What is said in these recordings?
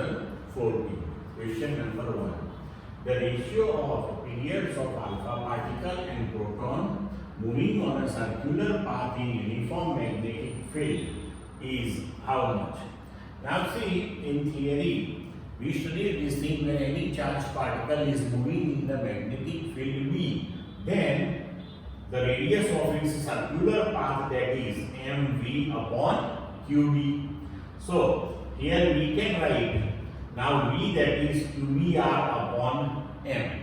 2014. Question number 1. The ratio of periods of alpha particle and proton moving on a circular path in uniform magnetic field is how much? Now see, in theory, we studied this thing. When any charged particle is moving in the magnetic field V, then the radius of its circular path, that is mv upon qb. So here we can write now v, that is qbr upon m.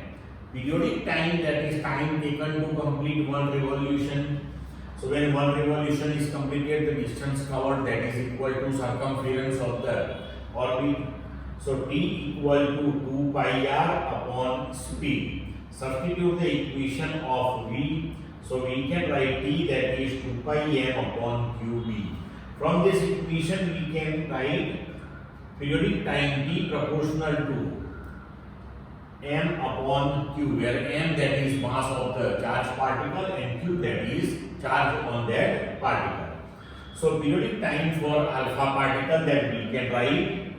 Periodic time, that is time taken to complete one revolution. So when one revolution is completed, the distance covered, that is equal to circumference of the orbit. So t equal to 2 pi r upon speed. Substitute the equation of v. So we can write t, that is 2 pi m upon qb. From this equation we can write periodic time t proportional to m upon q, where m, that is mass of the charged particle, and q, that is charge on that particle. So periodic time for alpha particle, that we can write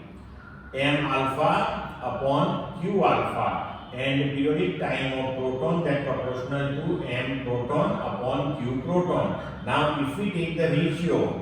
m alpha upon q alpha, and periodic time of proton, that proportional to m proton upon q proton. Now if we take the ratio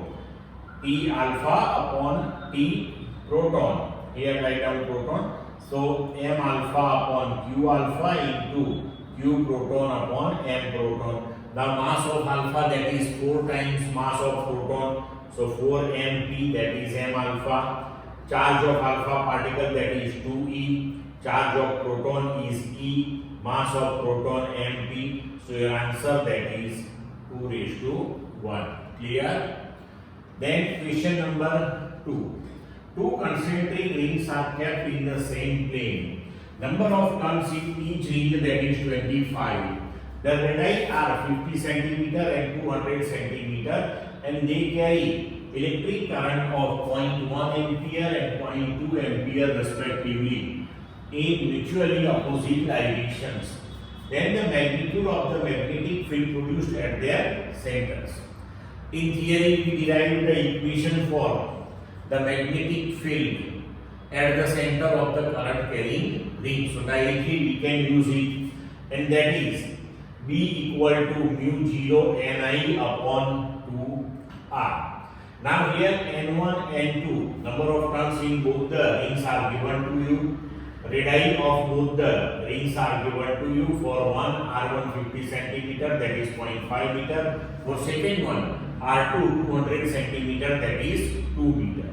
T alpha upon T proton, here write down proton, so m alpha upon q alpha into q proton upon m proton. Now mass of alpha, that is 4 times mass of proton, so 4 mp, that is m alpha. Charge of alpha particle, that is 2e. Charge of proton is e. Mass of proton mp. So your answer, that is 2 raised to 1. Clear? Then question number 2. Two concentric rings are kept in the same plane. Number of turns in each ring, that is 25. The radii are 50 cm and 200 cm, and they carry electric current of 0.1 ampere and 0.2 ampere respectively in mutually opposite directions. Then the magnitude of the magnetic field produced at their centers. In theory, we derived the equation for the magnetic field at the center of the current carrying ring. So directly we can use it, and that is B equal to mu 0 Ni upon 2R. Now here N1, N2, number of turns in both the rings are given to you. Radii of both the rings are given to you. For one, R1 50 cm, that is 0.5 meter. For second one, R2 200 cm, that is 2 meter.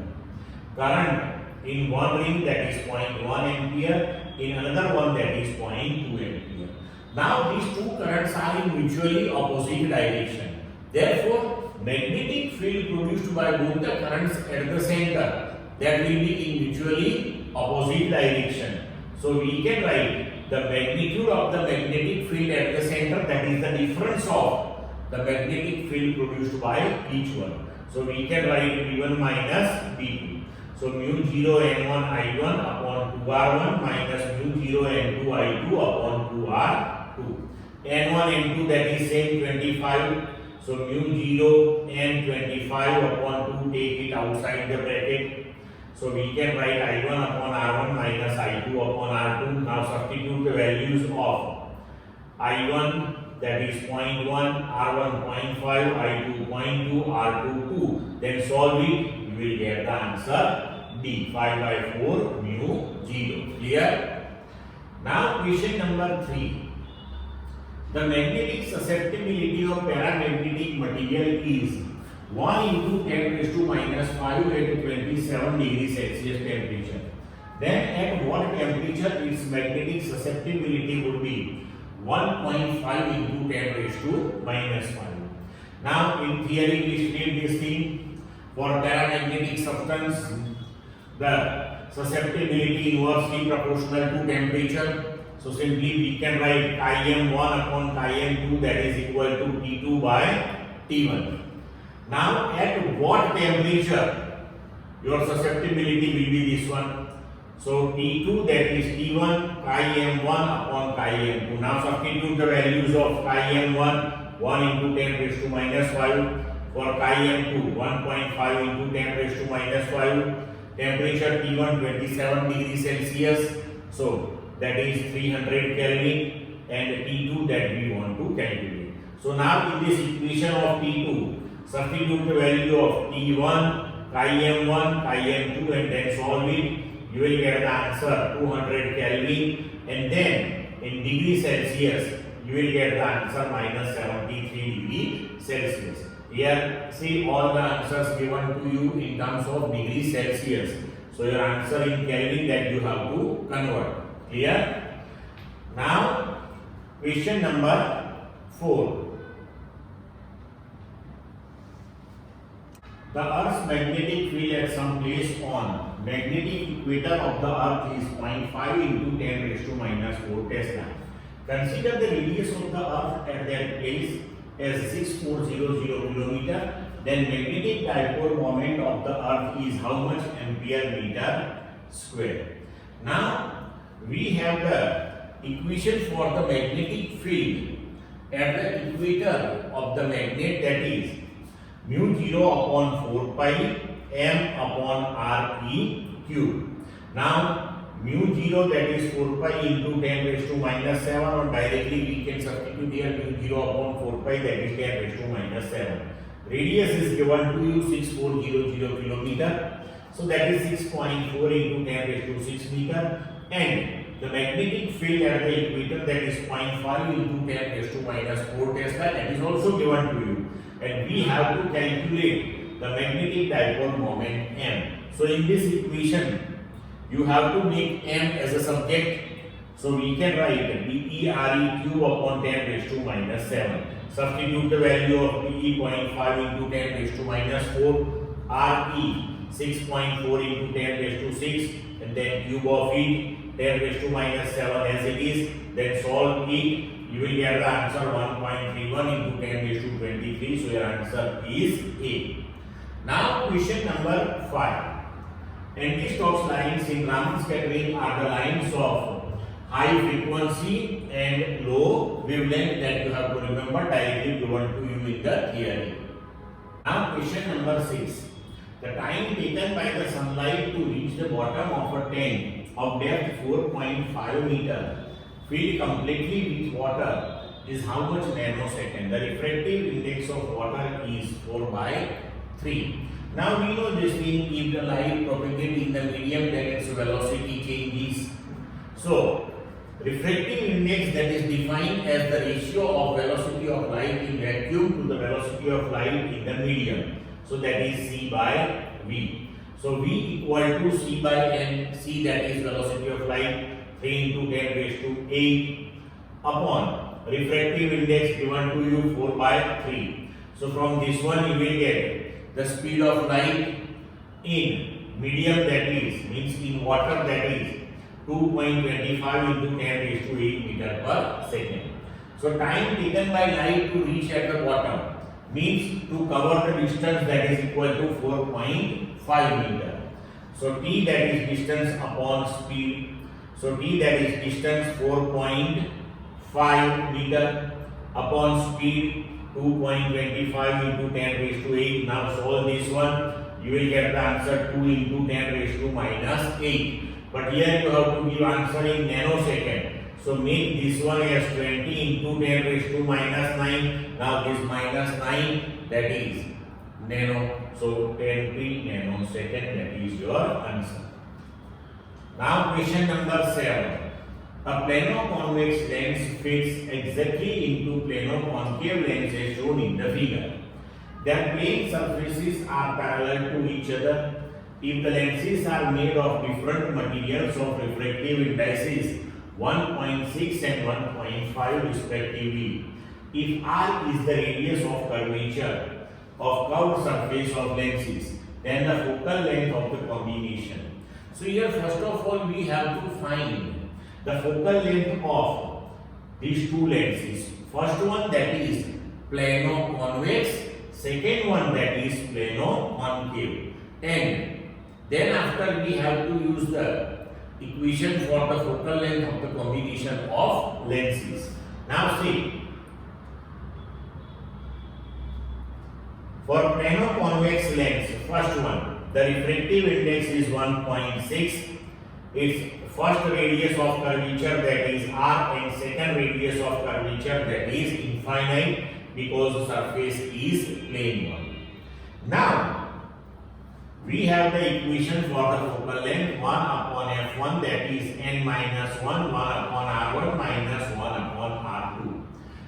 Current in one ring, that is 0.1 ampere. In another one, that is 0.2 ampere. Now these two currents are in mutually opposite direction. Therefore, magnetic field produced by both the currents at the center, that will be in mutually opposite direction. So we can write the magnitude of the magnetic field at the center, that is the difference of the magnetic field produced by each one. So we can write V1 minus V2. So mu 0 N1 I1 upon 2R1 minus mu 0 N2 I2 upon 2R2. N1 N2, that is same 25. So mu 0 n 25 upon 2, take it outside the bracket. So we can write I1 upon R1 minus I2 upon R2. Now substitute the values of I1, that is 0.1, R1 0.5, I2 0.2, R2 2. Then solve it, you will get the answer D, 5 by 4 mu 0. Clear? Now question number 3. The magnetic susceptibility of paramagnetic material is 1 into 10 raised to minus 5 at 27 degrees Celsius temperature. Then at what temperature its magnetic susceptibility would be? 1.5 into 10 raised to minus 5. Now in theory we studied this thing. For paramagnetic substance, the susceptibility inversely proportional to temperature. So simply we can write Im1 upon Im2, that is equal to T2 by T1. Now at what temperature your susceptibility will be this one? So T2, that is T1, Im1 upon Im2. Now substitute the values of Im1, 1 into 10 raised to minus 5. For Im2, 1.5 into 10 raised to minus 5. Temperature T1 27 degrees Celsius. So that is 300 Kelvin, and T2 that we want to calculate. So now in this equation of T2, substitute the value of T1, chi m1, chi m2 and then solve it. You will get the answer 200 Kelvin, and then in degree Celsius you will get the answer minus 73 degree Celsius. Here see all the answers given to you in terms of degree Celsius. So your answer in Kelvin that you have to convert. Clear? Now question number 4. The Earth's magnetic field at some place on magnetic equator of the Earth is 0.5 into 10 raised to minus 4 Tesla. Consider the radius of the Earth at that place as 6400 kilometer. Then magnetic dipole moment of the Earth is how much ampere meter square. Now we have the equation for the magnetic field at the equator of the magnet, that is mu 0 upon 4 pi m upon r e cube. Now mu 0 that is 4 pi into 10 raised to minus 7, or directly we can substitute here mu 0 upon 4 pi, that is 10 raised to minus 7. Radius is given to you 6400 kilometer. So that is 6.4 into 10 raised to 6 meter, and the magnetic field at the equator, that is 0.5 into 10 raised to minus 4 Tesla, that is also given to you. And we have to calculate the magnetic dipole moment m. So in this equation you have to make m as a subject. So we can write DERE cube upon 10 raised to minus 7. Substitute the value of DE 0.5 into 10 raised to minus 4, RE 6.4 into 10 raised to 6, and then cube of it 10 raised to minus 7 as it is. Then solve it. You will get the answer 1.31 into 10 raised to 23. So your answer is A. Now question number 5. Anti-Stokes lines in Raman scattering are the lines of high frequency and low wavelength that you have to remember, directly given to you in the theory. Now question number 6. The time taken by the sunlight to reach the bottom of a tank of depth 4.5 meter filled completely with water is how much nanosecond? The refractive index of water is 4/3. Now we know this thing, if the light propagates in the medium, then its velocity changes. So refractive index, that is defined as the ratio of velocity of light in vacuum to the velocity of light in the medium. So that is C by V. So V equal to C by N. C, that is velocity of light, 3 into 10 raised to 8 upon refractive index given to you 4/3. So from this one you will get the speed of light in medium, that is means in water, that is 2.25 into 10 raised to 8 meter per second. So time taken by light to reach at the bottom means to cover the distance, that is equal to 4.5 meter. So T, that is distance upon speed. So T, that is distance 4.5 meter upon speed 2.25 into 10 raised to 8. Now solve this one. You will get the answer 2 into 10 raised to minus 8. But here you have to give answer in nanosecond. So make this one as 20 into 10 raised to minus 9. Now this minus 9, that is nano. So 10 nanosecond, that is your answer. Now question number 7. A plano-convex lens fits exactly into plano-concave lens as shown in the figure. Their plane surfaces are parallel to each other. If the lenses are made of different materials of refractive indices 1.6 and 1.5 respectively, if R is the radius of curvature of curved surface of lenses, then the focal length of the combination. So here first of all we have to find the focal length of these two lenses. First one, that is plano-convex, second one, that is plano-concave. And then after we have to use the equation for the focal length of the combination of lenses. Now see, for plano-convex lens, first one, the refractive index is 1.6. Its first radius of curvature, that is r, and second radius of curvature, that is infinite, because the surface is plane one. Now we have the equation for the focal length 1 upon f1, that is n minus 1, 1 upon r1 minus 1 upon r2.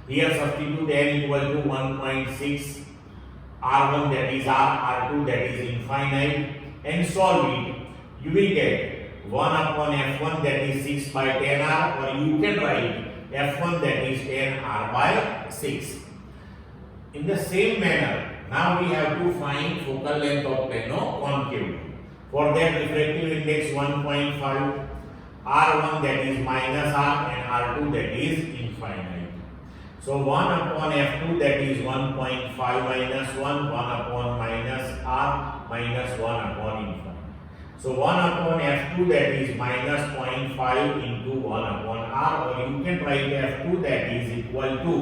Here substitute n equal to 1.6, r1 that is r, r2 that is infinite, and solve it. You will get 1 upon f1, that is 6 by 10r, or you can write f1 that is 10r by 6. In the same manner, now we have to find focal length of plano concave. For that, refractive index 1.5, r1 that is minus r, and r2 that is infinite. So 1 upon f2 that is 1.5 minus 1, 1 upon minus r minus 1 upon infinite. So 1 upon f2 that is minus 0.5 into 1 upon r, or you can write f2 that is equal to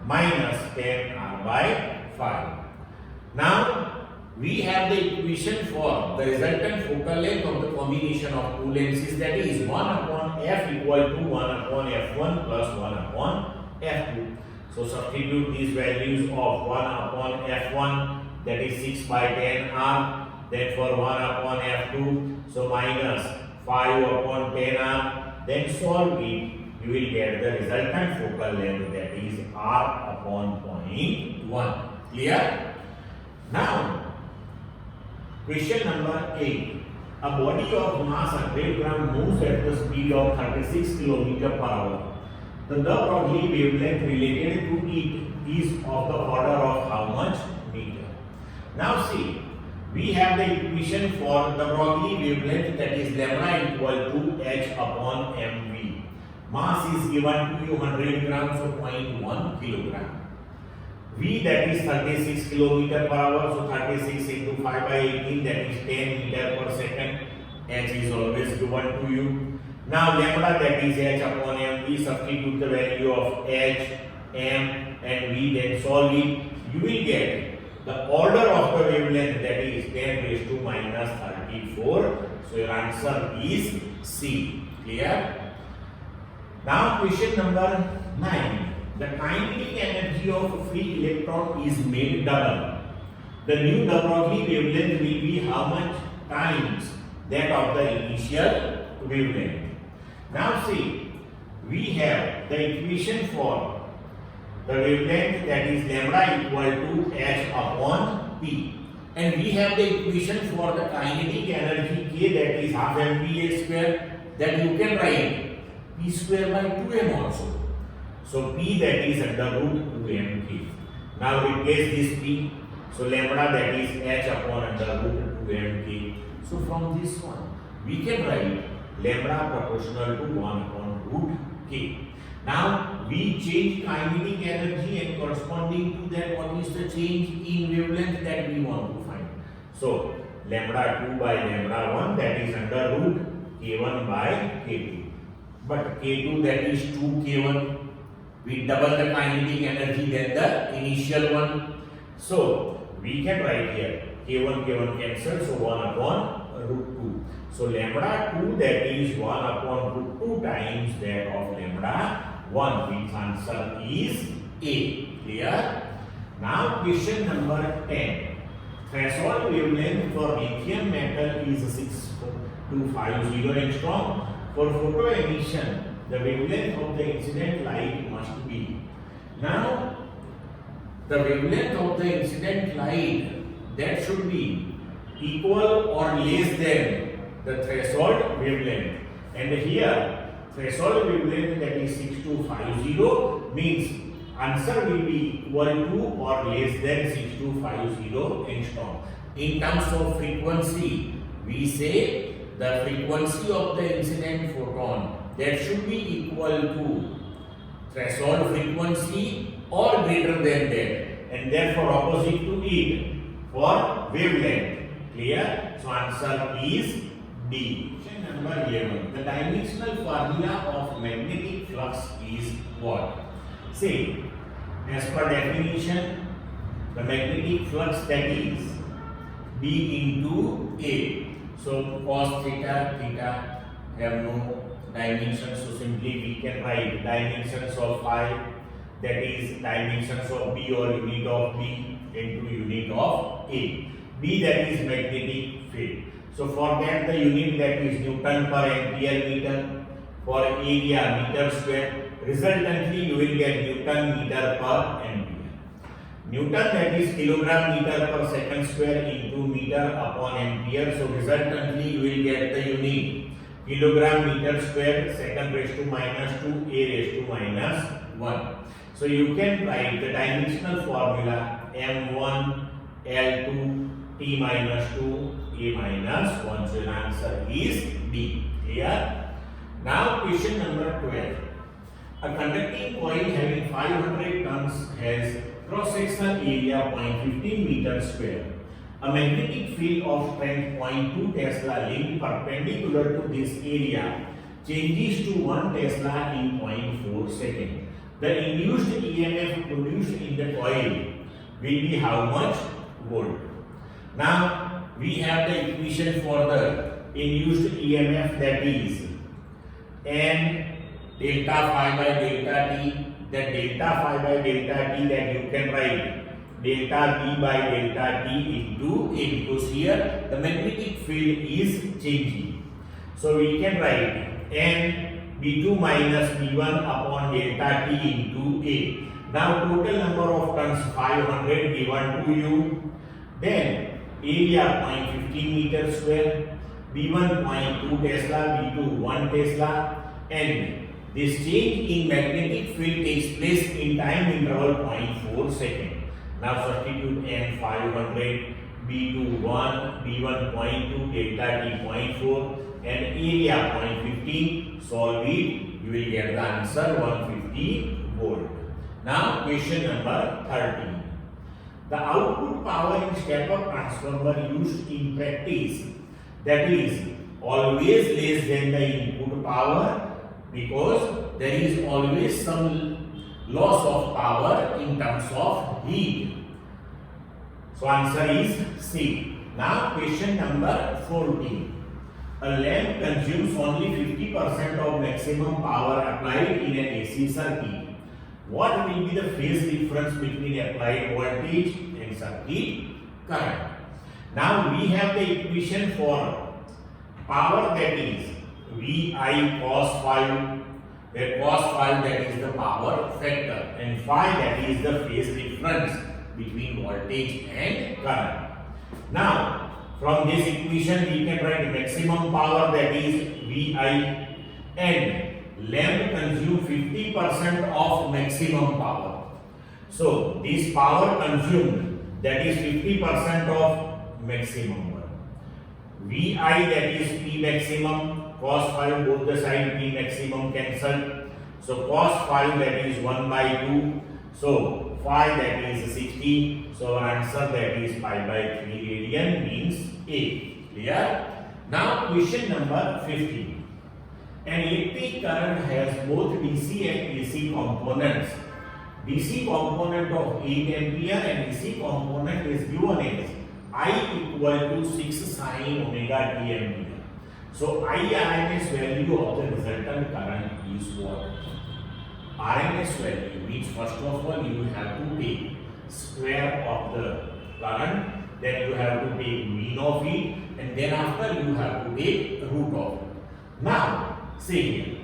minus 10r by 5. Now we have the equation for the resultant focal length of the combination of two lenses, that is 1 upon f equal to 1 upon f1 plus 1 upon f2. So substitute these values of 1 upon f1, that is 6 by 10r, then for 1 upon f2, so minus 5 upon 10r, then solve it, you will get the resultant focal length, that is r upon 0.1. Clear? Now, question number 8. A body of mass 100 gram moves at the speed of 36 km per hour. The de Broglie wavelength related to it is of the order of how much meter? Now see, we have the equation for the de Broglie wavelength, that is lambda equal to h upon mv. Mass is given to you 100 grams, so 0.1 kilogram. V that is 36 km per hour, so 36 into 5 by 18, that is 10 meter per second. H is always given to you. Now lambda that is h upon mv, substitute the value of h, m and v, then solve it. You will get the order of the wavelength, that is 10 raised to minus 34. So your answer is C. Clear? Now question number 9. The kinetic energy of a free electron is made double. The new de Broglie wavelength will be how much times that of the initial wavelength. Now see, we have the equation for the wavelength, that is lambda equal to h upon p, and we have the equation for the kinetic energy k, that is half mva square, that you can write p square by 2m also. So p that is under root 2mk. Now replace this p. So lambda that is h upon under root 2mk. So from this one we can write lambda proportional to 1 upon root k. Now we change kinetic energy, and corresponding to that, what is the change in wavelength that we want to find? So lambda 2 by lambda 1, that is under root k1 by k2. But k2 that is 2k1. We double the kinetic energy than the initial one. So we can write here k1 cancel, so 1 upon root 2. So lambda 2 that is 1 upon root 2 times that of lambda 1, which answer is A. Clear? Now question number 10. Threshold wavelength for lithium metal is 6250 angstrom. For photo emission, the wavelength of the incident light must be. Now, the wavelength of the incident light, that should be equal or less than the threshold wavelength. And here, threshold wavelength, that is 6250, means answer will be equal to or less than 6250 angstrom. In terms of frequency, we say the frequency of the incident photon, that should be equal to threshold frequency or greater than that, and therefore opposite to it for wavelength. Clear? So answer is D. Question number 11. The dimensional formula of magnetic flux is what? Say, as per definition, the magnetic flux, that is b into a. So cos theta, theta have no dimensions, so simply we can write dimensions of phi, that is dimensions of b or unit of b into unit of a. B, that is magnetic field. So for that the unit, that is Newton per ampere meter, for area meter square. Resultantly you will get Newton meter per ampere. Newton, that is kilogram meter per second square into meter upon ampere. So resultantly you will get the unit kilogram meter square second raised to minus 2 a raised to minus 1. So you can write the dimensional formula m1 L2 t minus 2 a minus 1. So your answer is D. Clear? Now question number 12. A conducting coil having 500 turns has cross-sectional area 0.15 meters square. A magnetic field of strength 0.2 Tesla link perpendicular to this area changes to 1 Tesla in 0.4 seconds. The induced EMF produced in the coil will be how much volt? Now we have the equation for the induced EMF, that is N delta phi by delta t. That delta phi by delta t, that you can write delta b by delta t into A, because here the magnetic field is changing. So we can write N b2 minus b1 upon delta t into A. Now total number of turns 500 given to you. Then area 0.15 meter square, b1 0.2 Tesla, b2 1 Tesla, and this change in magnetic field takes place in time interval 0.4 seconds. Now substitute N 500, b2 1, b1 0.2, delta t 0.4, and area 0.15. Solve it, you will get the answer 150 volt. Now question number 13. The output power in step-up transformer used in practice, that is always less than the input power, because there is always some loss of power in terms of heat. So answer is C. Now question number 14. A lamp consumes only 50% of maximum power applied in an AC circuit. What will be the phase difference between applied voltage and circuit current? Now we have the equation for power, that is VI cos phi, where cos phi, that is the power factor, and phi, that is the phase difference between voltage and current. Now from this equation we can write maximum power, that is VI, and lamp consume 50% of maximum power. So this power consumed, that is 50% of maximum one. VI, that is P maximum, cos phi, both the side P maximum cancelled. So cos phi, that is 1 by 2. So phi, that is 60. So our answer, that is pi by 3 radian, means A. Clear? Now question number 15. An electric current has both DC and AC components. DC component of 8 ampere and AC component is given as I equal to 6 sin omega t ampere. So I RMS value of the resultant current is what? RMS value means first of all you have to take square of the current, then you have to take mean of it, and then after you have to take root of it. Now see here,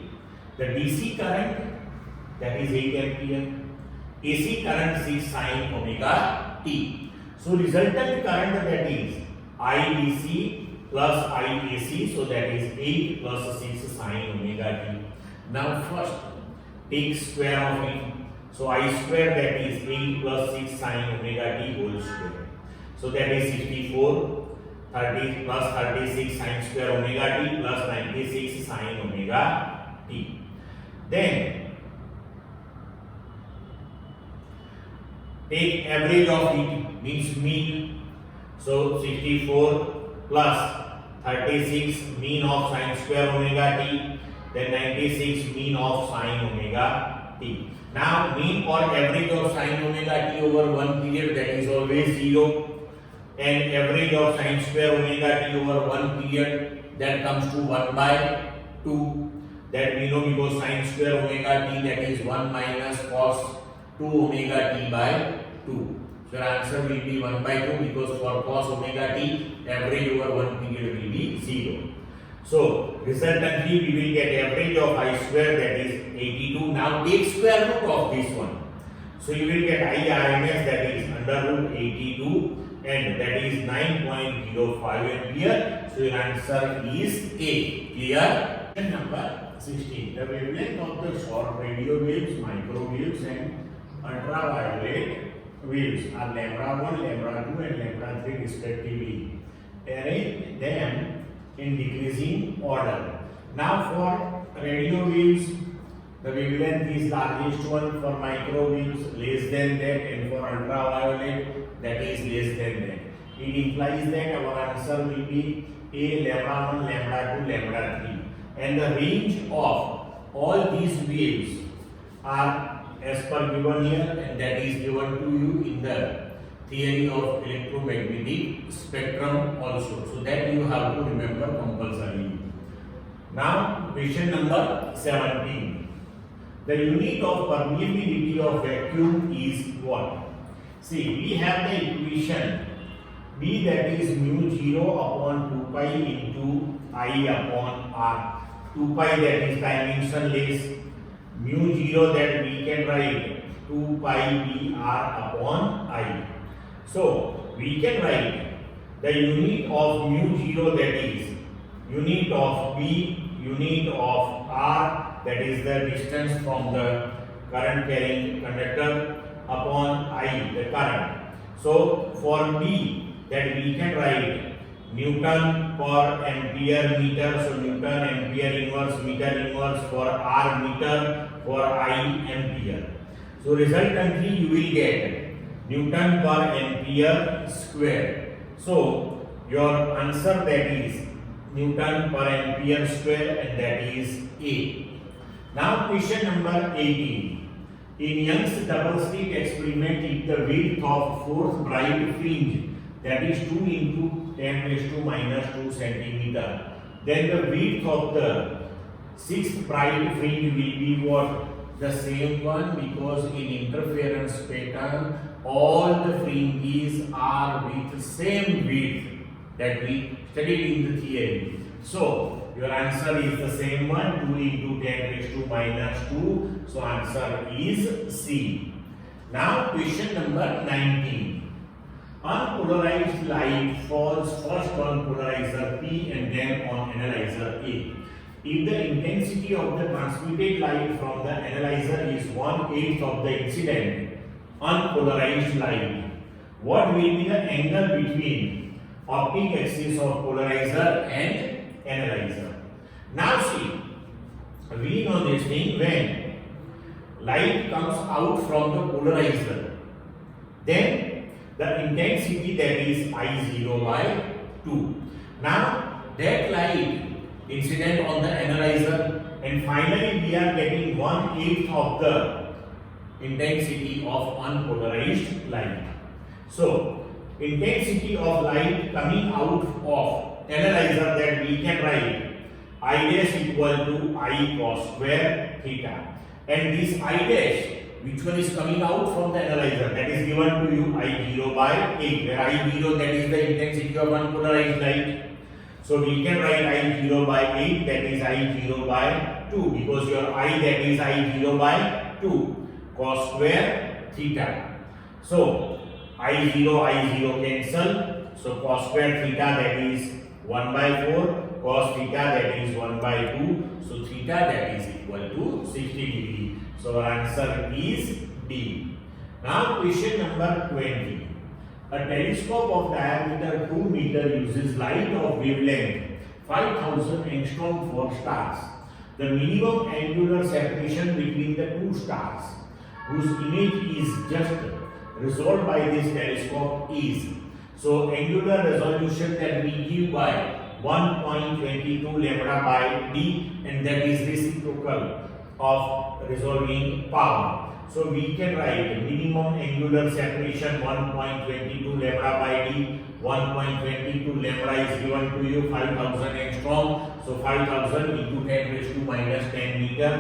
the DC current, that is 8 ampere, AC current 6 sin omega t. So resultant current, that is IDC plus IAC, so that is 8 plus 6 sin omega t. Now first take square of it. So I square, that is 8 plus 6 sin omega t whole square. So that is 64. 30 plus 36 sin square omega t plus 96 sin omega t. Then take average of it, means mean. So 64 plus 36 mean of sin square omega t, then 96 mean of sin omega t. Now mean or average of sin omega t over one period, that is always 0. and average of sin square omega t over one period, that comes to 1 by 2. That we know because sin square omega t, that is 1 minus cos 2 omega t by 2. So your answer will be 1 by 2 because for cos omega t, average over one period will be 0. So resultantly we will get average of I square, that is 82. Now take square root of this one. So you will get I RMS, that is under root 82, and that is 9.05 ampere. So your answer is A. Clear? Question number 16. The wavelength of the short radio waves, microwaves and ultraviolet waves are lambda 1, lambda 2 and lambda 3 respectively. Arrange them in decreasing order. Now for radio waves, the wavelength is largest one, for microwaves less than that, and for ultraviolet that is less than that. It implies that our answer will be A, lambda 1, lambda 2, lambda 3. And the range of all these waves are as per given here, and that is given to you in the theory of electromagnetic spectrum also. So that you have to remember compulsorily. Now question number 17. The unit of permeability of vacuum is what? See, we have the equation B, that is mu 0 upon 2 pi into I upon R. 2 pi, that is dimensionless. Mu 0, that we can write 2 pi B R upon I. So we can write the unit of mu 0, that is unit of B, unit of R, that is the distance from the current carrying conductor, upon I, the current. So for B, that we can write Newton per ampere meter. So Newton ampere inverse meter inverse, for R meter, for I ampere. So resultantly you will get Newton per ampere square. So your answer, that is Newton per ampere square, and that is A. Now question number 18. In Young's double slit experiment, if the width of fourth bright fringe, that is 2 into 10 raised to minus 2 centimeter, then the width of the sixth bright fringe will be what? The same one, because in interference pattern all the fringes are with same width that we studied in the theory. So your answer is the same one, 2 into 10 raised to minus 2. So answer is C. Now question number 19. Unpolarized light falls first on polarizer P and then on analyzer A. If the intensity of the transmitted light from the analyzer is 1/8 of the incident unpolarized light, what will be the angle between optic axis of polarizer and analyzer? Now see, we know this thing, when light comes out from the polarizer, then the intensity, that is I0 by 2. Now that light incident on the analyzer, and finally we are getting 1/8 of the intensity of unpolarized light. So intensity of light coming out of analyzer, that we can write I dash equal to I cos square theta, and this I dash, which one is coming out from the analyzer, that is given to you I0 by 8, where I0, that is the intensity of unpolarized light. So we can write I0 by 8, that is I0 by 2, because your I, that is I0 by 2 cos square theta. So I0 cancel, so cos square theta, that is 1 by 4, cos theta, that is 1 by 2, so theta, that is equal to 60 degree. So our answer is D. Now question number 20. A telescope of diameter 2 meter uses light of wavelength 5000 angstrom for stars. The minimum angular separation between the two stars, whose image is just resolved by this telescope, is. So angular resolution that we give by 1.22 lambda by D, and that is reciprocal of resolving power. So we can write minimum angular separation 1.22 lambda by D 1.22 lambda is given to you 5000 angstrom. So 5000 into 10 raised to minus 10 meter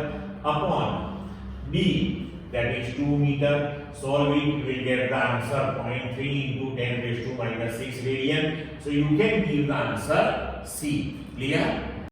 upon d, that is 2 meter. Solve it, you will get the answer 0.3 into 10 raised to minus 6 radian. So you can give the answer C. Clear?